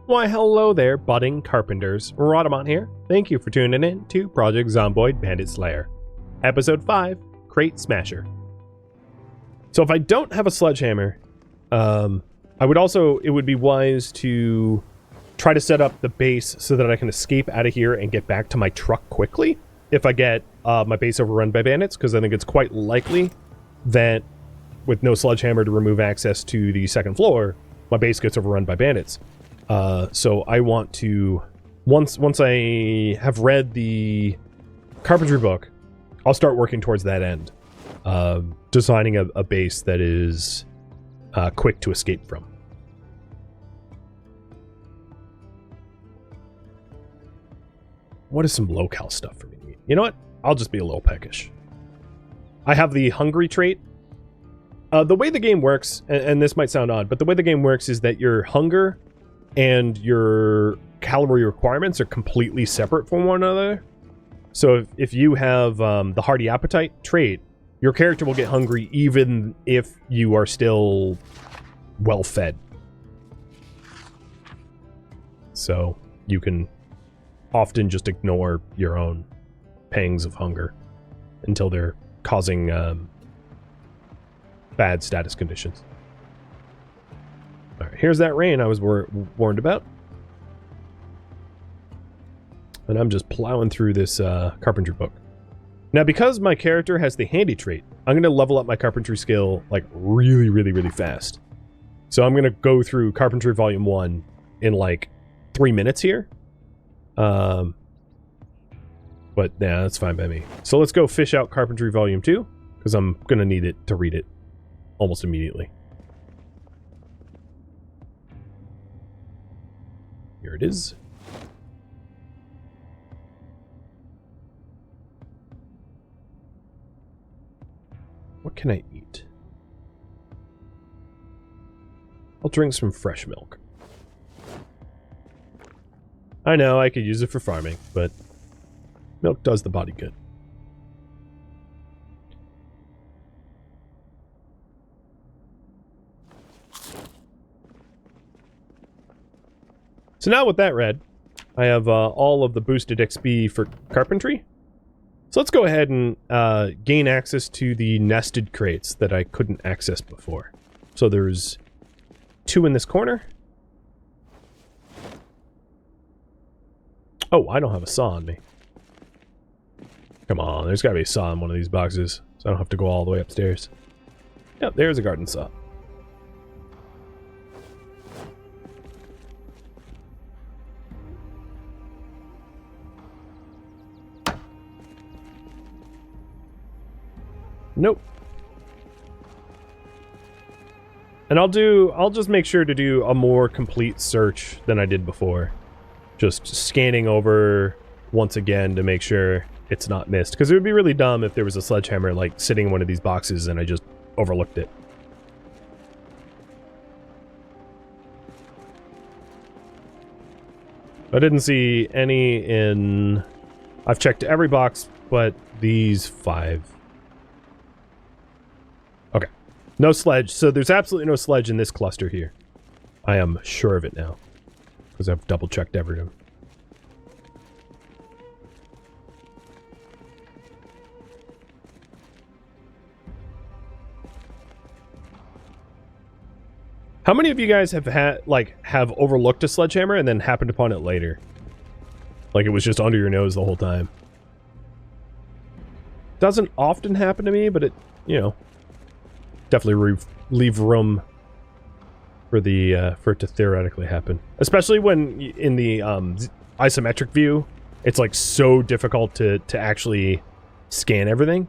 Why hello there, budding carpenters. Rhadamant here. Thank you for tuning in to Project Zomboid Bandit Slayer. Episode 5, Crate Smasher. So if I don't have a sledgehammer, it would be wise to try to set up the base so that I can escape out of here and get back to my truck quickly if I get my base overrun by bandits, because I think it's quite likely that with no sledgehammer to remove access to the second floor, my base gets overrun by bandits. So I want to, once I have read the carpentry book, I'll start working towards that end. Designing a base that is quick to escape from. What is some locale stuff for me? You know what? I'll just be a little peckish. I have the hungry trait. The way the game works, and this might sound odd, but the way the game works is that your hunger and your calorie requirements are completely separate from one another. So if you have the Hearty appetite trait, your character will get hungry even if you are still well fed. So you can often just ignore your own pangs of hunger until they're causing bad status conditions. All right, here's that rain I was warned about. And I'm just plowing through this carpentry book. Now, because my character has the handy trait, I'm going to level up my carpentry skill like really, really, really fast. So I'm going to go through Carpentry Volume 1 in like 3 minutes here. But yeah, that's fine by me. So let's go fish out Carpentry Volume 2, because I'm going to need it to read it almost immediately. Here it is. What can I eat? I'll drink some fresh milk. I know I could use it for farming, but milk does the body good. So now with that read, I have all of the boosted XP for carpentry. So let's go ahead and gain access to the nested crates that I couldn't access before. So there's 2 in this corner. Oh, I don't have a saw on me. Come on, there's gotta be a saw in one of these boxes, so I don't have to go all the way upstairs. Yep, there's a garden saw. Nope. And I'll just make sure to do a more complete search than I did before. Just scanning over once again to make sure it's not missed. Because it would be really dumb if there was a sledgehammer like sitting in one of these boxes and I just overlooked it. I didn't see any in... I've checked every box but these 5. Okay. No sledge. So there's absolutely no sledge in this cluster here. I am sure of it now. Because I've double checked everything. How many of you guys have have overlooked a sledgehammer and then happened upon it later? Like it was just under your nose the whole time. Doesn't often happen to me, but it, you know, definitely leave room for the for it to theoretically happen. Especially when in the isometric view, it's like so difficult to actually scan everything.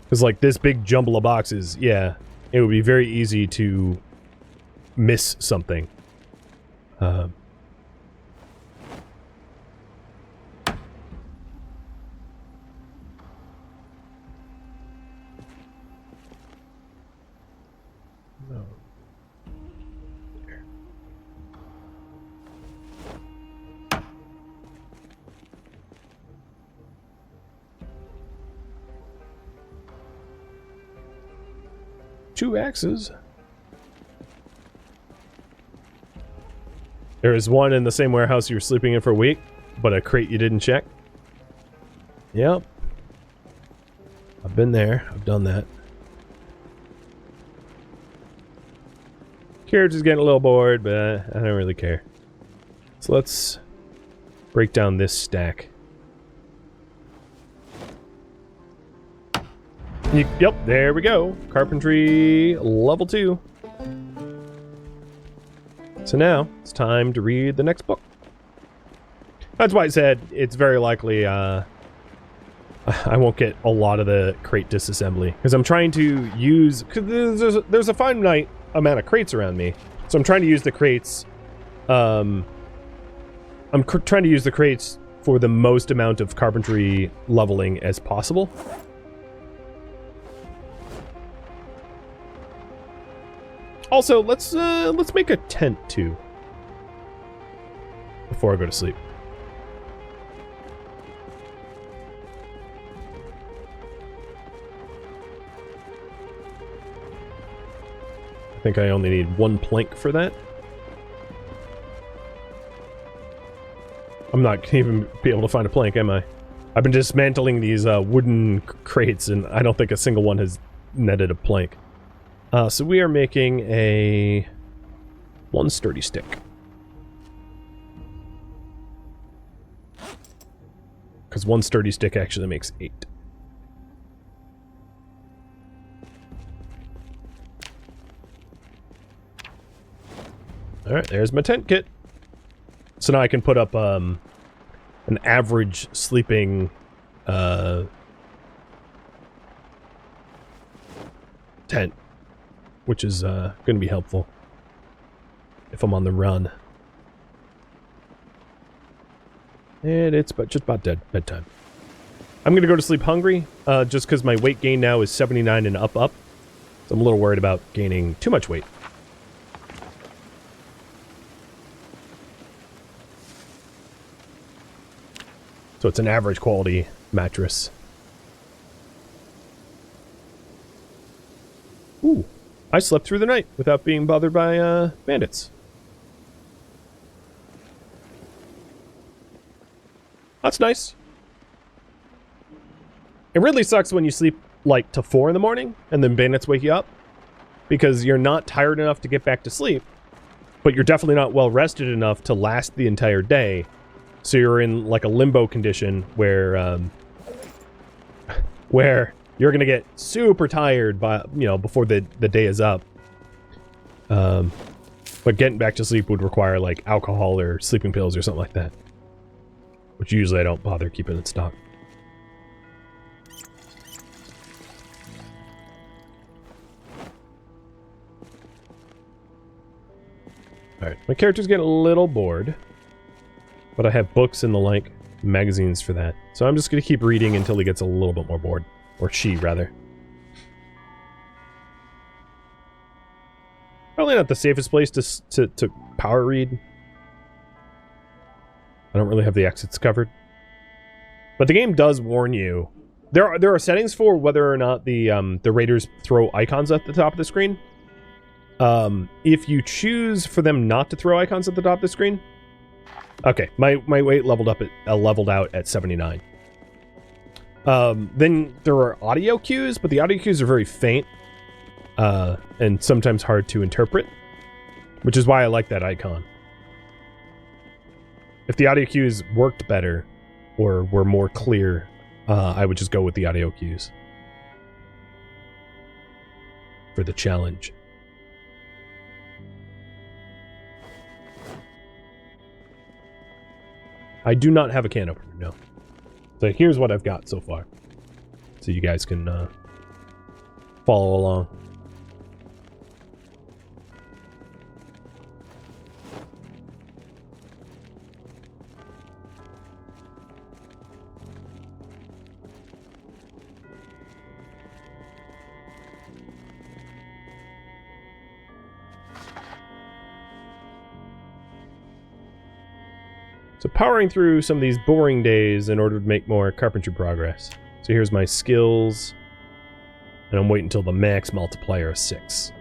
Because like this big jumble of boxes, yeah, it would be very easy to miss something. No. There. Two axes. There was one in the same warehouse you were sleeping in for a week, but a crate you didn't check. Yep. I've been there. I've done that. Carriage is getting a little bored, but I don't really care. So let's break down this stack. Yep, there we go. Carpentry level 2. So now it's time to read the next book. That's why I said it's very likely I won't get a lot of the crate disassembly, because I'm trying to use, because there's a finite amount of crates around me, so I'm trying to use the crates. I'm trying to use the crates for the most amount of carpentry leveling as possible. Also, let's make a tent too before I go to sleep. I think I only need 1 plank for that. I'm not gonna even be able to find a plank, am I? I've been dismantling these wooden crates, and I don't think a single one has netted a plank. So we are making a 1 sturdy stick. Because 1 sturdy stick actually makes 8. Alright, there's my tent kit. So now I can put up an average sleeping tent, which is going to be helpful if I'm on the run. And it's just about bedtime. I'm going to go to sleep hungry, just because my weight gain now is 79 and up. So I'm a little worried about gaining too much weight. So it's an average quality mattress. Ooh. I slept through the night without being bothered by bandits. That's nice. It really sucks when you sleep like to 4 in the morning and then bandits wake you up, because you're not tired enough to get back to sleep, but you're definitely not well rested enough to last the entire day. So you're in like a limbo condition where you're gonna get super tired by, you know, before the day is up. But getting back to sleep would require like alcohol or sleeping pills or something like that, which usually I don't bother keeping in stock. Alright, my character's getting a little bored, but I have books and the like, magazines for that. So I'm just gonna keep reading until he gets a little bit more bored. Or she, rather. Probably not the safest place to power read. I don't really have the exits covered. But the game does warn you. There are settings for whether or not the raiders throw icons at the top of the screen. If you choose for them not to throw icons at the top of the screen... Okay, my weight leveled out at 79. Then there are audio cues, but the audio cues are very faint, and sometimes hard to interpret, which is why I like that icon. If the audio cues worked better, or were more clear, I would just go with the audio cues for the challenge. I do not have a can opener, no. So here's what I've got so far, so you guys can follow along. So powering through some of these boring days in order to make more carpentry progress. So here's my skills, and I'm waiting until the max multiplier is 6.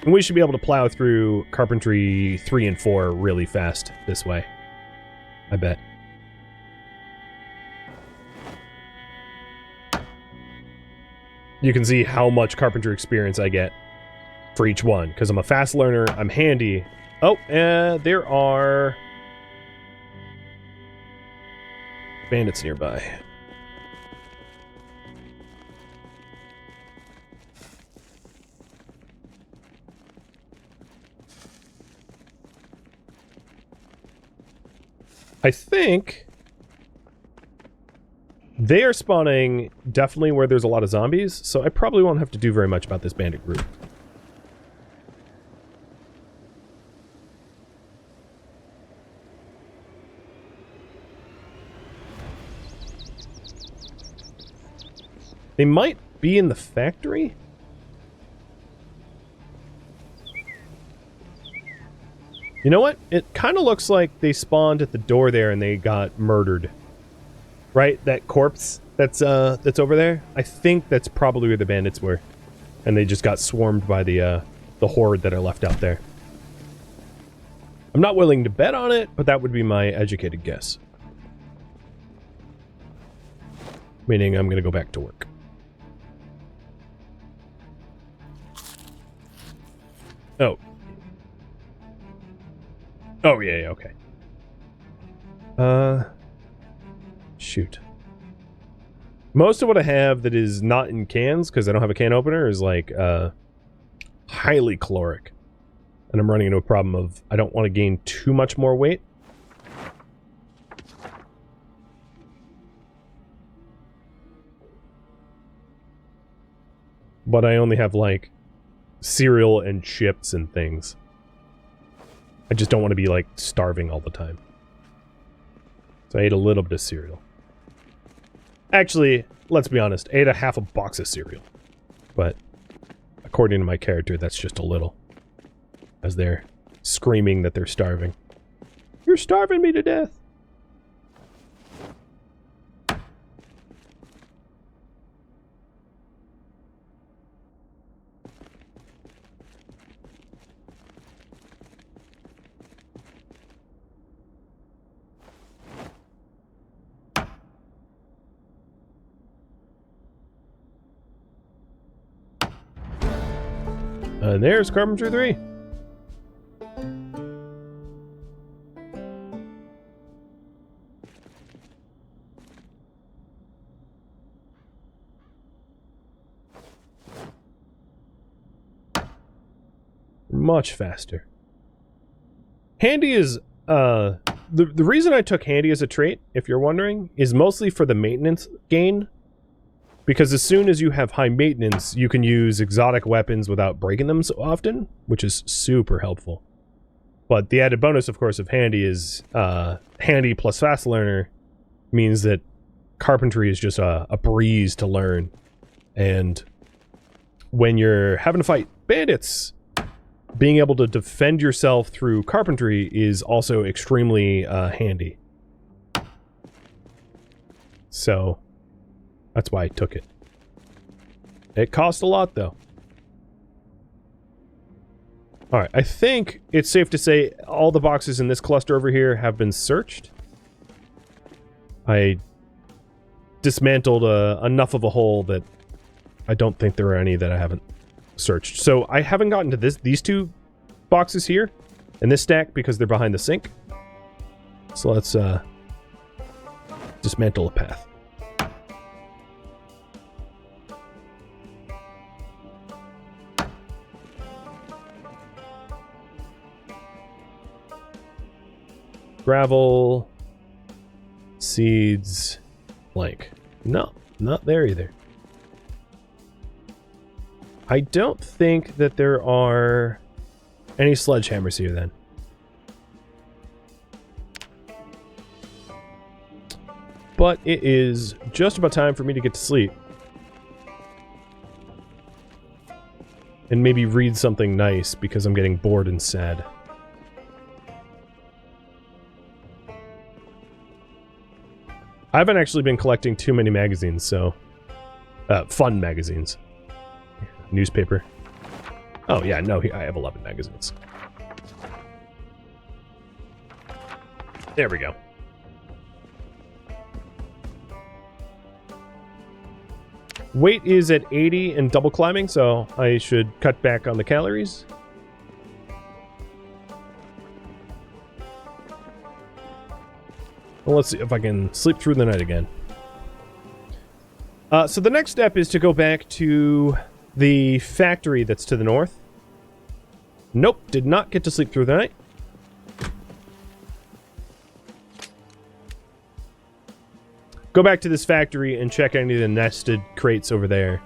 And we should be able to plow through carpentry 3 and 4 really fast this way. I bet. You can see how much carpentry experience I get for each one, because I'm a fast learner, I'm handy. Oh, there are bandits nearby. I think they are spawning definitely where there's a lot of zombies, so I probably won't have to do very much about this bandit group. They might be in the factory? You know what? It kind of looks like they spawned at the door there and they got murdered. Right? That corpse that's over there? I think that's probably where the bandits were. And they just got swarmed by the horde that are left out there. I'm not willing to bet on it, but that would be my educated guess. Meaning I'm going to go back to work. Oh. Oh, yeah, okay. Shoot. Most of what I have that is not in cans, because I don't have a can opener, is like, highly caloric. And I'm running into a problem of, I don't want to gain too much more weight. But I only have, like, cereal and chips and things. I just don't want to be, like, starving all the time. So I ate a little bit of cereal. Actually, let's be honest, I ate a half a box of cereal. But, according to my character, that's just a little. As they're screaming that they're starving. You're starving me to death! And there's Carpentry 3. Much faster. Handy is, the reason I took Handy as a trait, if you're wondering, is mostly for the maintenance gain. Because as soon as you have high maintenance, you can use exotic weapons without breaking them so often, which is super helpful. But the added bonus, of course, of Handy is, Handy plus Fast Learner means that Carpentry is just a breeze to learn. And when you're having to fight bandits, being able to defend yourself through Carpentry is also extremely handy. So that's why I took it. It cost a lot, though. Alright, I think it's safe to say all the boxes in this cluster over here have been searched. I dismantled enough of a hole that I don't think there are any that I haven't searched. So I haven't gotten to these two boxes here in this stack because they're behind the sink. So let's dismantle a path. Gravel, seeds, blank. No, not there either. I don't think that there are any sledgehammers here then. But it is just about time for me to get to sleep. And maybe read something nice because I'm getting bored and sad. I haven't actually been collecting too many magazines, so... fun magazines. Newspaper. Oh, yeah, no, I have 11 magazines. There we go. Weight is at 80 and double climbing, so I should cut back on the calories. Well, let's see if I can sleep through the night again. So the next step is to go back to the factory that's to the north. Nope, did not get to sleep through the night. Go back to this factory and check any of the nested crates over there.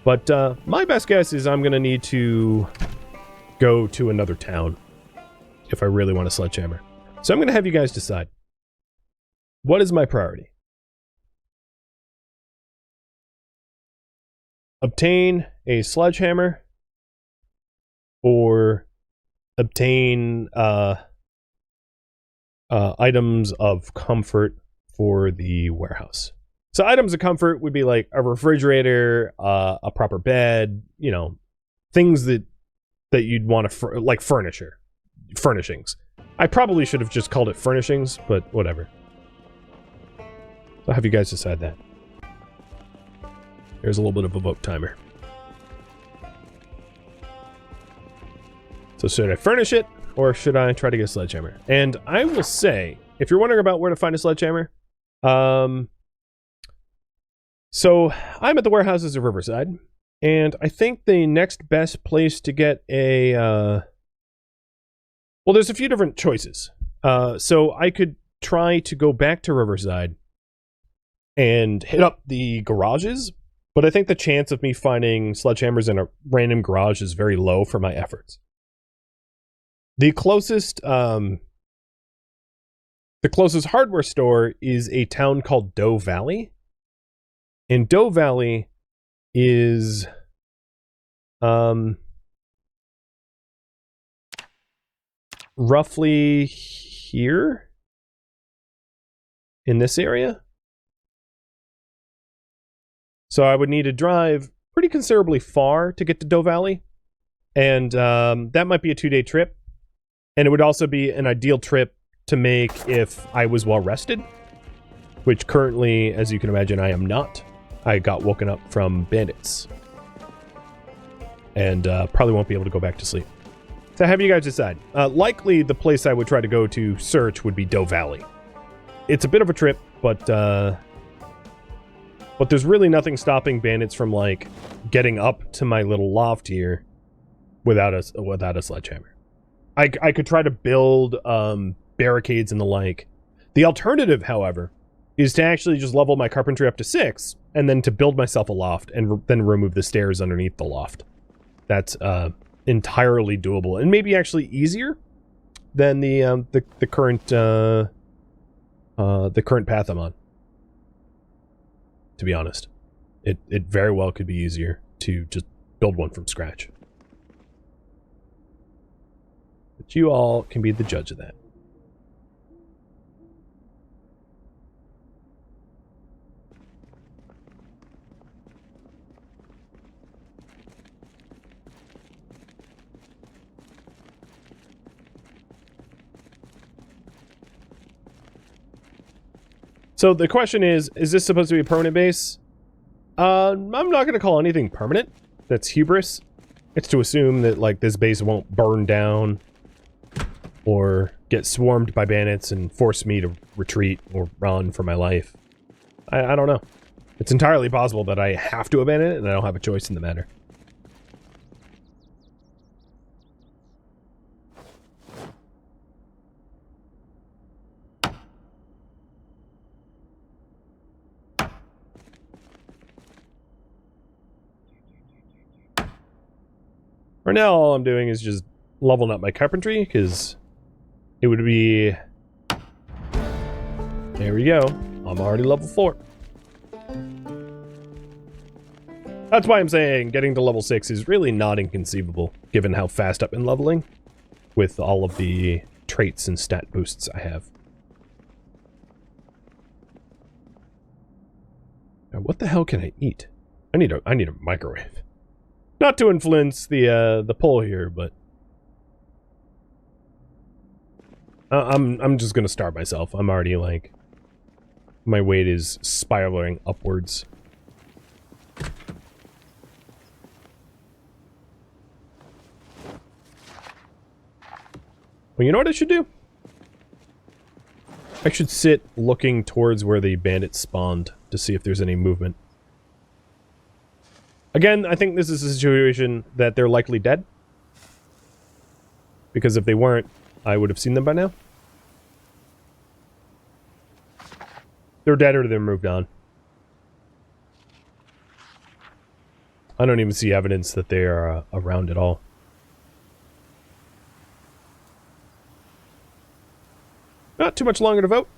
But my best guess is I'm going to need to go to another town if I really want a sledgehammer. So I'm going to have you guys decide. What is my priority? Obtain a sledgehammer or obtain items of comfort for the warehouse. So items of comfort would be like a refrigerator, a proper bed, you know, things that you'd want to like furnishings. I probably should have just called it furnishings, but whatever. I'll have you guys decide that. There's a little bit of a vote timer. So should I furnish it, or should I try to get a sledgehammer? And I will say, if you're wondering about where to find a sledgehammer, so I'm at the warehouses of Riverside, and I think the next best place to get a, well, there's a few different choices. So I could try to go back to Riverside and hit up the garages, but I think the chance of me finding sledgehammers in a random garage is very low for my efforts. The closest hardware store is a town called Doe Valley. And Doe Valley is roughly here in this area. So I would need to drive pretty considerably far to get to Doe Valley. And that might be a 2-day trip. And it would also be an ideal trip to make if I was well rested, which currently, as you can imagine, I am not. I got woken up from bandits and probably won't be able to go back to sleep. So have you guys decide. Likely the place I would try to go to search would be Doe Valley. It's a bit of a trip, but there's really nothing stopping bandits from like getting up to my little loft here without a sledgehammer. I could try to build barricades and the like. The alternative, however, is to actually just level my carpentry up to 6 and then to build myself a loft and then remove the stairs underneath the loft. That's entirely doable and maybe actually easier than the current path I'm on. To be honest, it very well could be easier to just build one from scratch. But you all can be the judge of that. So the question is this supposed to be a permanent base? I'm not going to call anything permanent. That's hubris. It's to assume that like this base won't burn down or get swarmed by bandits and force me to retreat or run for my life. I don't know. It's entirely possible that I have to abandon it and I don't have a choice in the matter. For now, all I'm doing is just leveling up my carpentry, because it would be... There we go. I'm already level 4. That's why I'm saying getting to level 6 is really not inconceivable, given how fast I've been leveling, with all of the traits and stat boosts I have. Now, what the hell can I eat? I need a microwave. Not to influence the poll here, but I'm just gonna starve myself. I'm already like, my weight is spiraling upwards. Well, you know what I should do? I should sit looking towards where the bandits spawned to see if there's any movement. Again, I think this is a situation that they're likely dead. Because if they weren't, I would have seen them by now. They're dead or they're moved on. I don't even see evidence that they are around at all. Not too much longer to vote.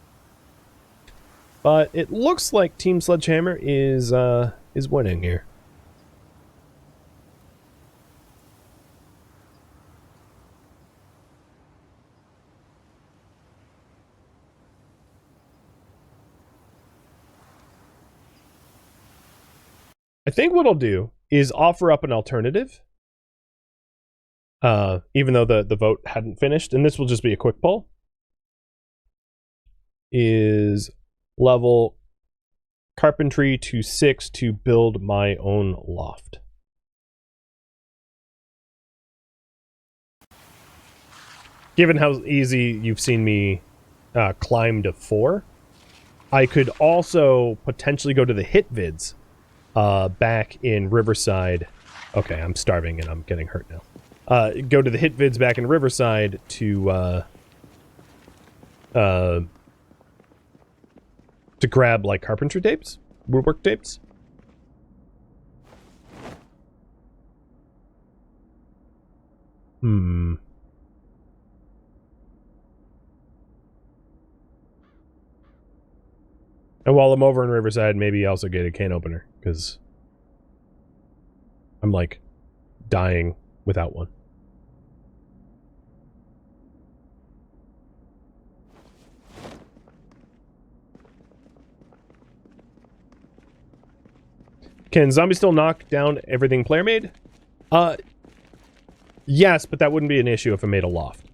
But it looks like Team Sledgehammer is winning here. I think what I'll do is offer up an alternative. Even though the vote hadn't finished, and this will just be a quick poll. Is level carpentry to 6 to build my own loft. Given how easy you've seen me climb to 4, I could also potentially go to the hit vids back in Riverside. Okay, I'm starving and I'm getting hurt now. Go to the hit vids back in Riverside to grab, like, carpentry tapes? Woodwork tapes? And while I'm over in Riverside, maybe also get a can opener, because I'm, like, dying without one. Can zombies still knock down everything player made? Yes, but that wouldn't be an issue if I made a loft.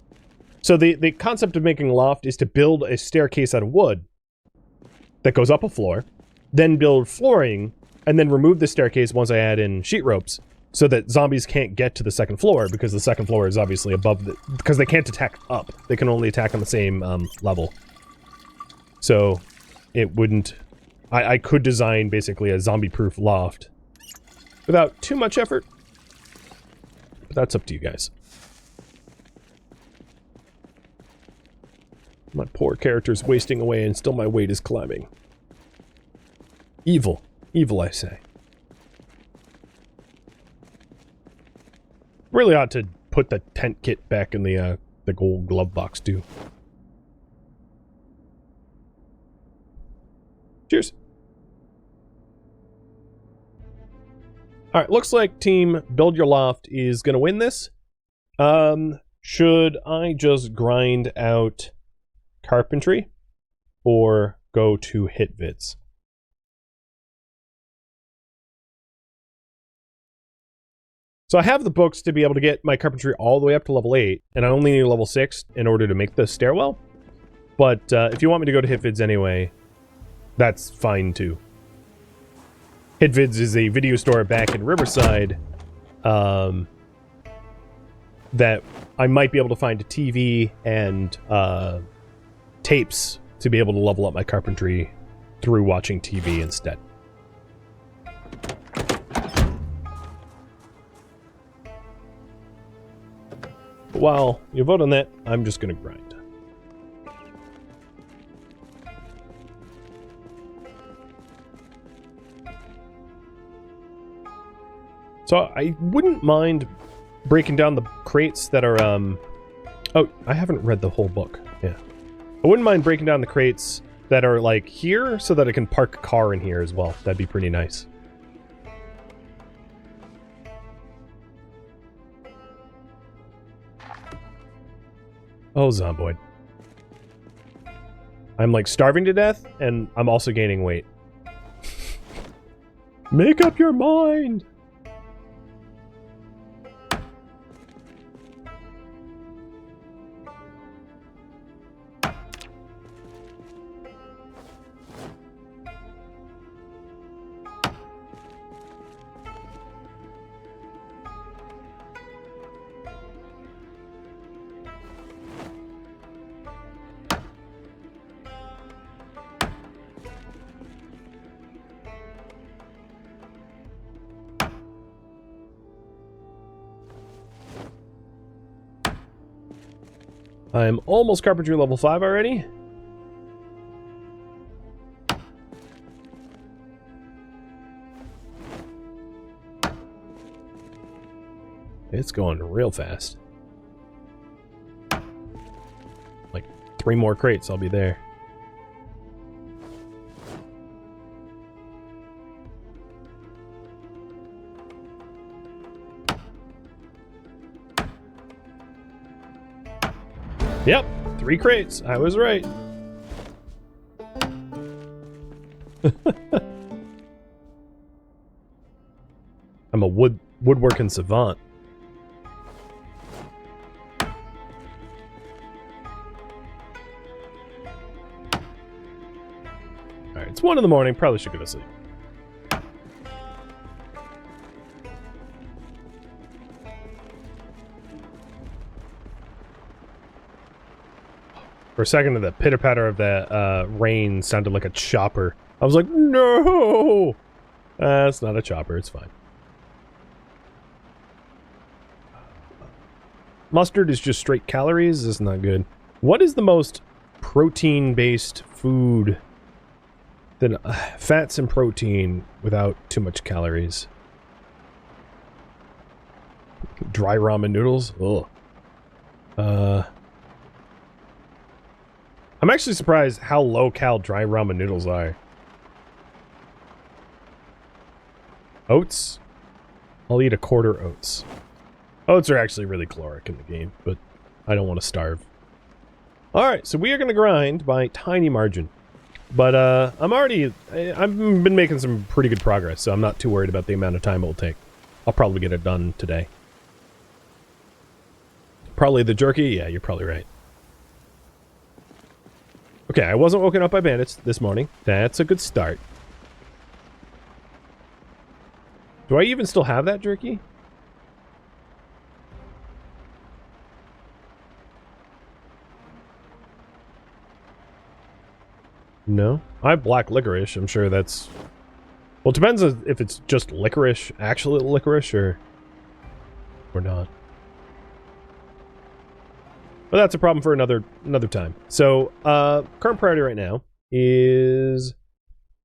So the concept of making a loft is to build a staircase out of wood that goes up a floor, then build flooring, and then remove the staircase once I add in sheet ropes, so that zombies can't get to the second floor, because the second floor is obviously above the... because they can't attack up. They can only attack on the same level. So it wouldn't... I could design basically a zombie-proof loft without too much effort. But that's up to you guys. My poor character's wasting away and still my weight is climbing. Evil. Evil, I say. Really ought to put the tent kit back in the gold glove box, too. Cheers. Alright, looks like Team Build Your Loft is gonna win this. Should I just grind out carpentry or go to hit vids? So I have the books to be able to get my carpentry all the way up to level 8, and I only need level 6 in order to make the stairwell. But if you want me to go to hit vids anyway, that's fine too. HitVids is a video store back in Riverside that I might be able to find a TV and tapes to be able to level up my carpentry through watching TV instead. But while you vote on that, I'm just going to grind. So I wouldn't mind breaking down the crates that are, oh, I haven't read the whole book. Yeah. I wouldn't mind breaking down the crates that are, like, here so that I can park a car in here as well. That'd be pretty nice. Oh, Zomboid. I'm, like, starving to death, and I'm also gaining weight. Make up your mind! I'm almost carpentry level 5 already. It's going real fast. Like 3 more crates, I'll be there. Yep, 3 crates. I was right. I'm a woodworking savant. Alright, it's 1 in the morning. Probably should go to sleep. For a second, the pitter-patter of that rain sounded like a chopper. I was like, no! It's not a chopper, it's fine. Mustard is just straight calories. This is not good. What is the most protein-based food? Then fats and protein without too much calories. Dry ramen noodles? Ugh. I'm actually surprised how low-cal dry ramen noodles are. Oats? I'll eat a quarter oats. Oats are actually really caloric in the game, but I don't want to starve. Alright, so we are going to grind by tiny margin. But I've been making some pretty good progress, so I'm not too worried about the amount of time it will take. I'll probably get it done today. Probably the jerky? Yeah, you're probably right. Okay, I wasn't woken up by bandits this morning. That's a good start. Do I even still have that jerky? No? I have black licorice. I'm sure that's... Well, it depends if it's just licorice, actual licorice, or not. But that's a problem for another time. So, current priority right now is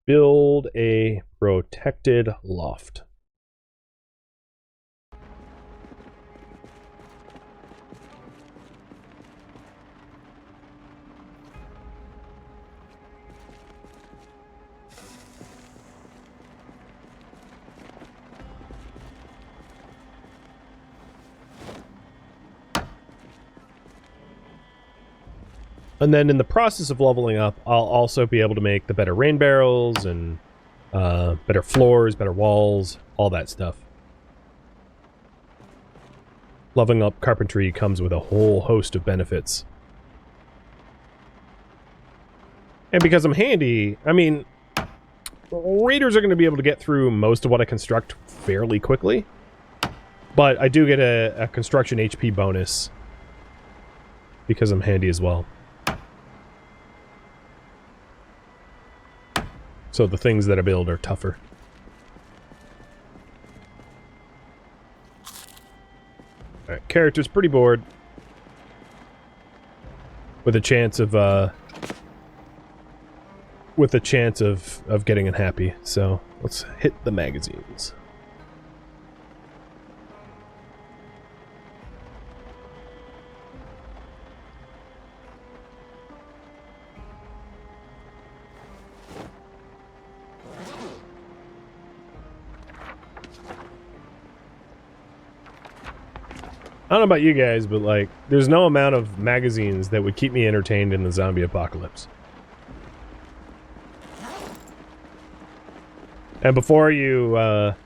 build a protected loft. And then in the process of leveling up, I'll also be able to make the better rain barrels and better floors, better walls, all that stuff. Leveling up carpentry comes with a whole host of benefits. And because I'm handy, I mean, raiders are going to be able to get through most of what I construct fairly quickly. But I do get a construction HP bonus because I'm handy as well. So the things that I build are tougher. Alright, character's pretty bored. With a chance of getting unhappy. So let's hit the magazines. I don't know about you guys, but like, there's no amount of magazines that would keep me entertained in the zombie apocalypse. And before you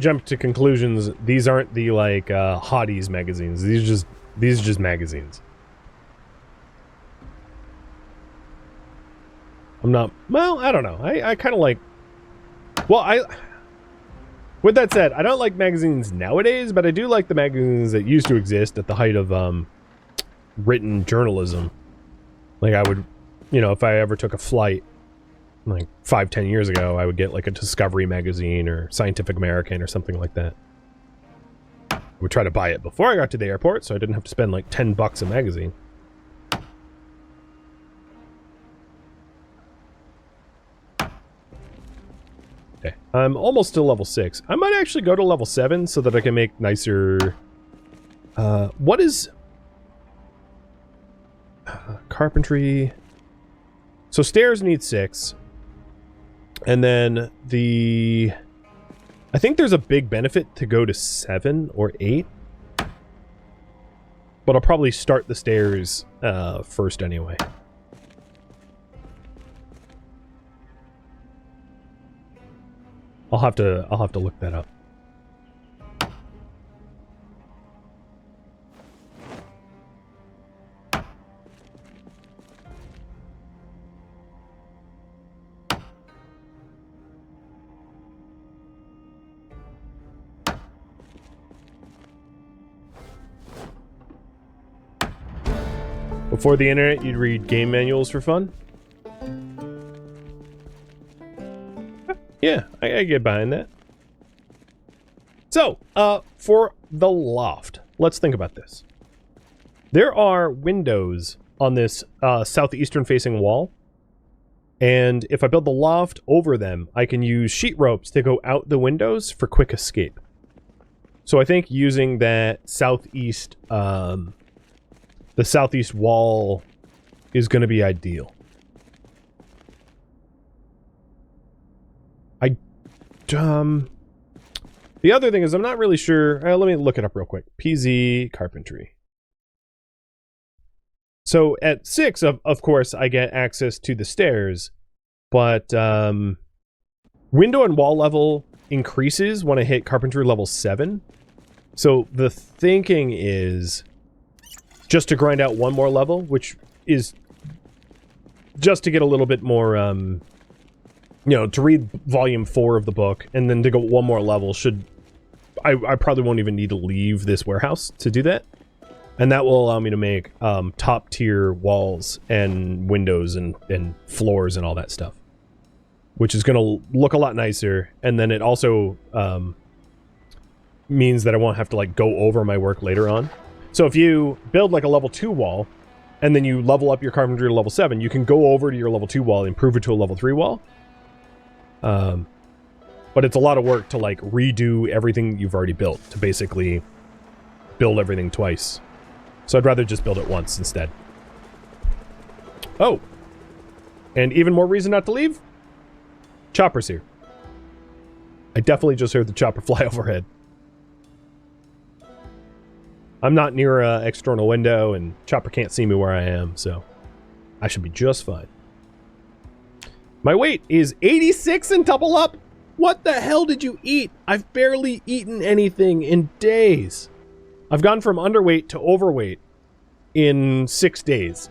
jump to conclusions, these aren't the like hotties magazines. These are just magazines. I'm not. Well, I don't know. I kind of like. Well, with that said, I don't like magazines nowadays, but I do like the magazines that used to exist at the height of written journalism. Like I would, you know, if I ever took a flight, like 5-10 years ago, I would get like a Discovery magazine or Scientific American or something like that. would try to buy it before I got to the airport, so I didn't have to spend like $10 a magazine. Okay, I'm almost to level 6. I might actually go to level 7 so that I can make nicer... what is... carpentry... So stairs need 6. And then the... I think there's a big benefit to go to 7 or 8. But I'll probably start the stairs first anyway. I'll have to look that up. Before the internet, you'd read game manuals for fun? Yeah, I get behind that. So, for the loft, let's think about this. There are windows on this southeastern facing wall, and if I build the loft over them, I can use sheet ropes to go out the windows for quick escape. So I think using that southeast, the southeast wall is going to be ideal. The other thing is I'm not really sure. Let me look it up real quick. PZ carpentry. So at 6, of course, I get access to the stairs, but window and wall level increases when I hit carpentry level 7. So the thinking is just to grind out one more level, which is just to get a little bit more, you know, to read volume 4 of the book, and then to go one more level should... I probably won't even need to leave this warehouse to do that. And that will allow me to make top tier walls and windows and floors and all that stuff. Which is going to look a lot nicer. And then it also means that I won't have to like go over my work later on. So if you build like a level 2 wall, and then you level up your carpentry to level 7, you can go over to your level 2 wall and improve it to a level 3 wall. But it's a lot of work to like redo everything you've already built, to basically build everything twice. So I'd rather just build it once instead. Oh! And even more reason not to leave? Chopper's here. I definitely just heard the chopper fly overhead. I'm not near an external window, and Chopper can't see me where I am, so I should be just fine. My weight is 86 and double up! What the hell did you eat? I've barely eaten anything in days. I've gone from underweight to overweight in 6 days.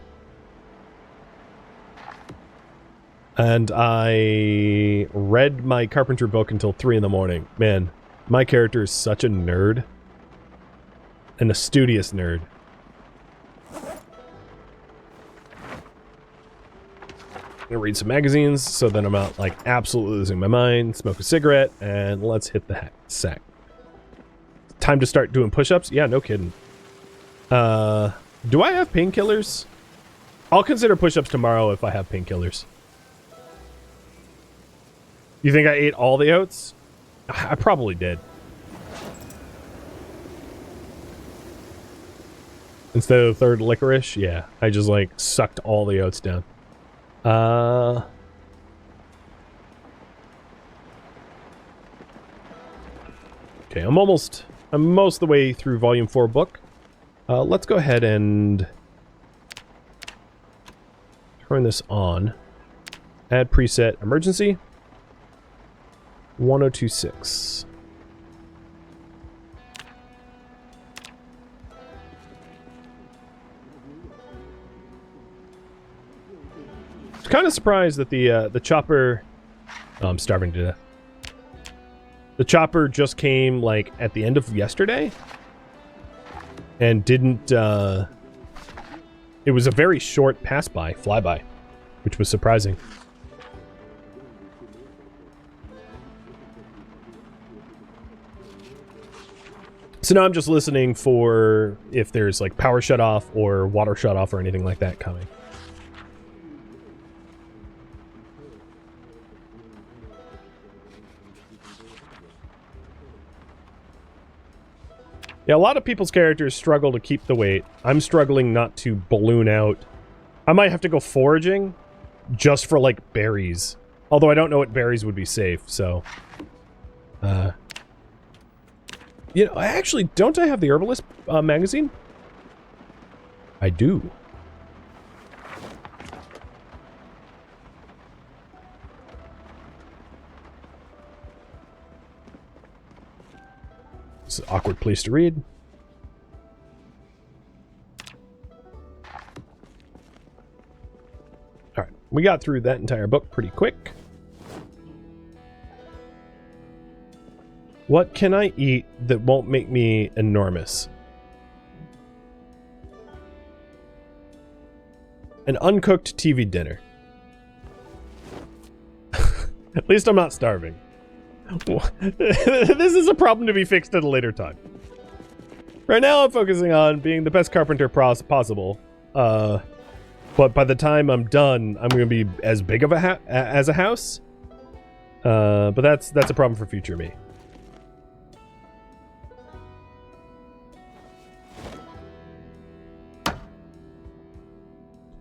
And I read my carpentry book until 3 in the morning. Man, my character is such a nerd. An studious nerd. I'm gonna read some magazines, so then I'm not like absolutely losing my mind, smoke a cigarette, and let's hit the sack. Time to start doing push-ups? Yeah, no kidding. Do I have painkillers? I'll consider push-ups tomorrow if I have painkillers. You think I ate all the oats? I probably did. Instead of the third licorice? Yeah, I just like sucked all the oats down. Okay, I'm most of the way through volume 4 book. Let's go ahead and turn this on. Add preset emergency. 1026. Kind of surprised that the chopper... Oh, I'm starving to death. The chopper just came, like, at the end of yesterday. And didn't, It was a very short pass-by, flyby. Which was surprising. So now I'm just listening for if there's like power shut off or water shut off or anything like that coming. Yeah, a lot of people's characters struggle to keep the weight. I'm struggling not to balloon out. I might have to go foraging just for like berries. Although I don't know what berries would be safe, so... You know, actually, don't I have the Herbalist magazine? I do. It's an awkward place to read. Alright, we got through that entire book pretty quick. What can I eat that won't make me enormous? An uncooked TV dinner. At least I'm not starving. This is a problem to be fixed at a later time. Right now I'm focusing on being the best carpenter possible. But by the time I'm done, I'm going to be as big of as a house. But that's a problem for future me.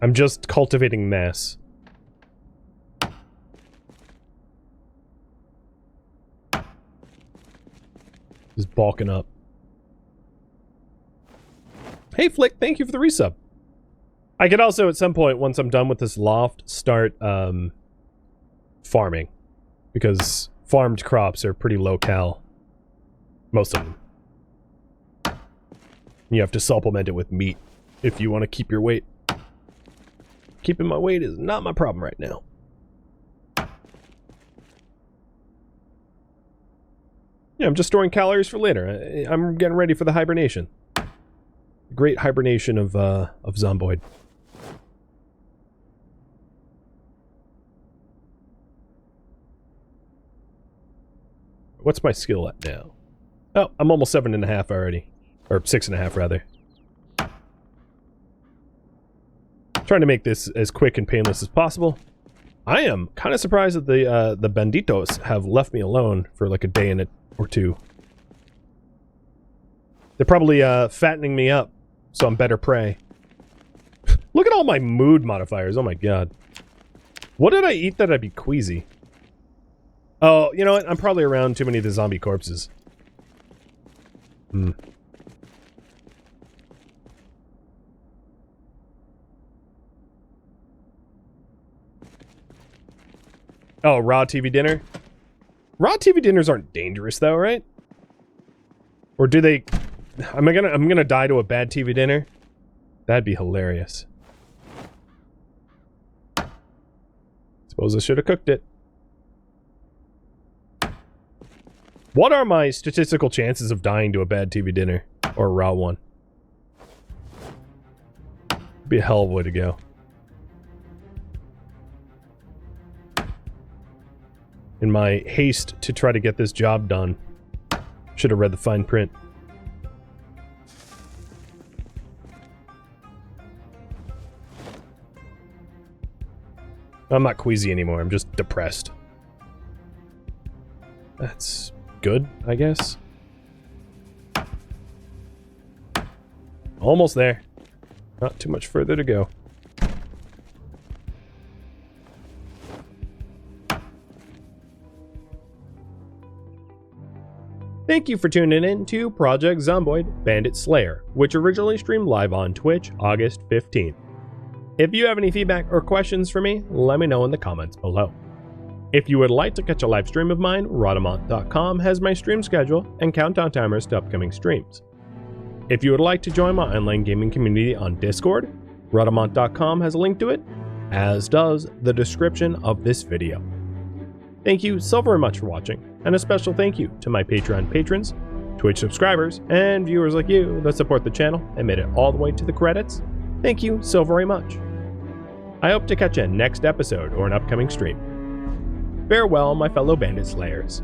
I'm just cultivating mass. Just bulking up. Hey Flick, thank you for the resub. I could also at some point, once I'm done with this loft, start farming. Because farmed crops are pretty low cal. Most of them. You have to supplement it with meat if you want to keep your weight. Keeping my weight is not my problem right now. Yeah, I'm just storing calories for later. I'm getting ready for the hibernation. The great hibernation of Zomboid. What's my skill at now? Oh, I'm almost 7.5 already. Or 6.5 rather. Trying to make this as quick and painless as possible. I am kind of surprised that the banditos have left me alone for like a day or two. They're probably fattening me up, so I'm better prey. Look at all my mood modifiers. Oh my god. What did I eat that I'd be queasy? Oh, you know what? I'm probably around too many of the zombie corpses. Hmm. Oh, raw TV dinner? Raw TV dinners aren't dangerous though, right? Or do they... I'm gonna die to a bad TV dinner? That'd be hilarious. Suppose I should have cooked it. What are my statistical chances of dying to a bad TV dinner? Or a raw one? Be a hell of a way to go. In my haste to try to get this job done, should have read the fine print. I'm not queasy anymore, I'm just depressed. That's good, I guess. Almost there. Not too much further to go. Thank you for tuning in to Project Zomboid Bandit Slayer, which originally streamed live on Twitch August 15th. If you have any feedback or questions for me, let me know in the comments below. If you would like to catch a live stream of mine, Rhadamant.com has my stream schedule and countdown timers to upcoming streams. If you would like to join my online gaming community on Discord, Rhadamant.com has a link to it, as does the description of this video. Thank you so very much for watching, and a special thank you to my Patreon patrons, Twitch subscribers, and viewers like you that support the channel and made it all the way to the credits. Thank you so very much. I hope to catch you next episode or an upcoming stream. Farewell, my fellow Bandit Slayers.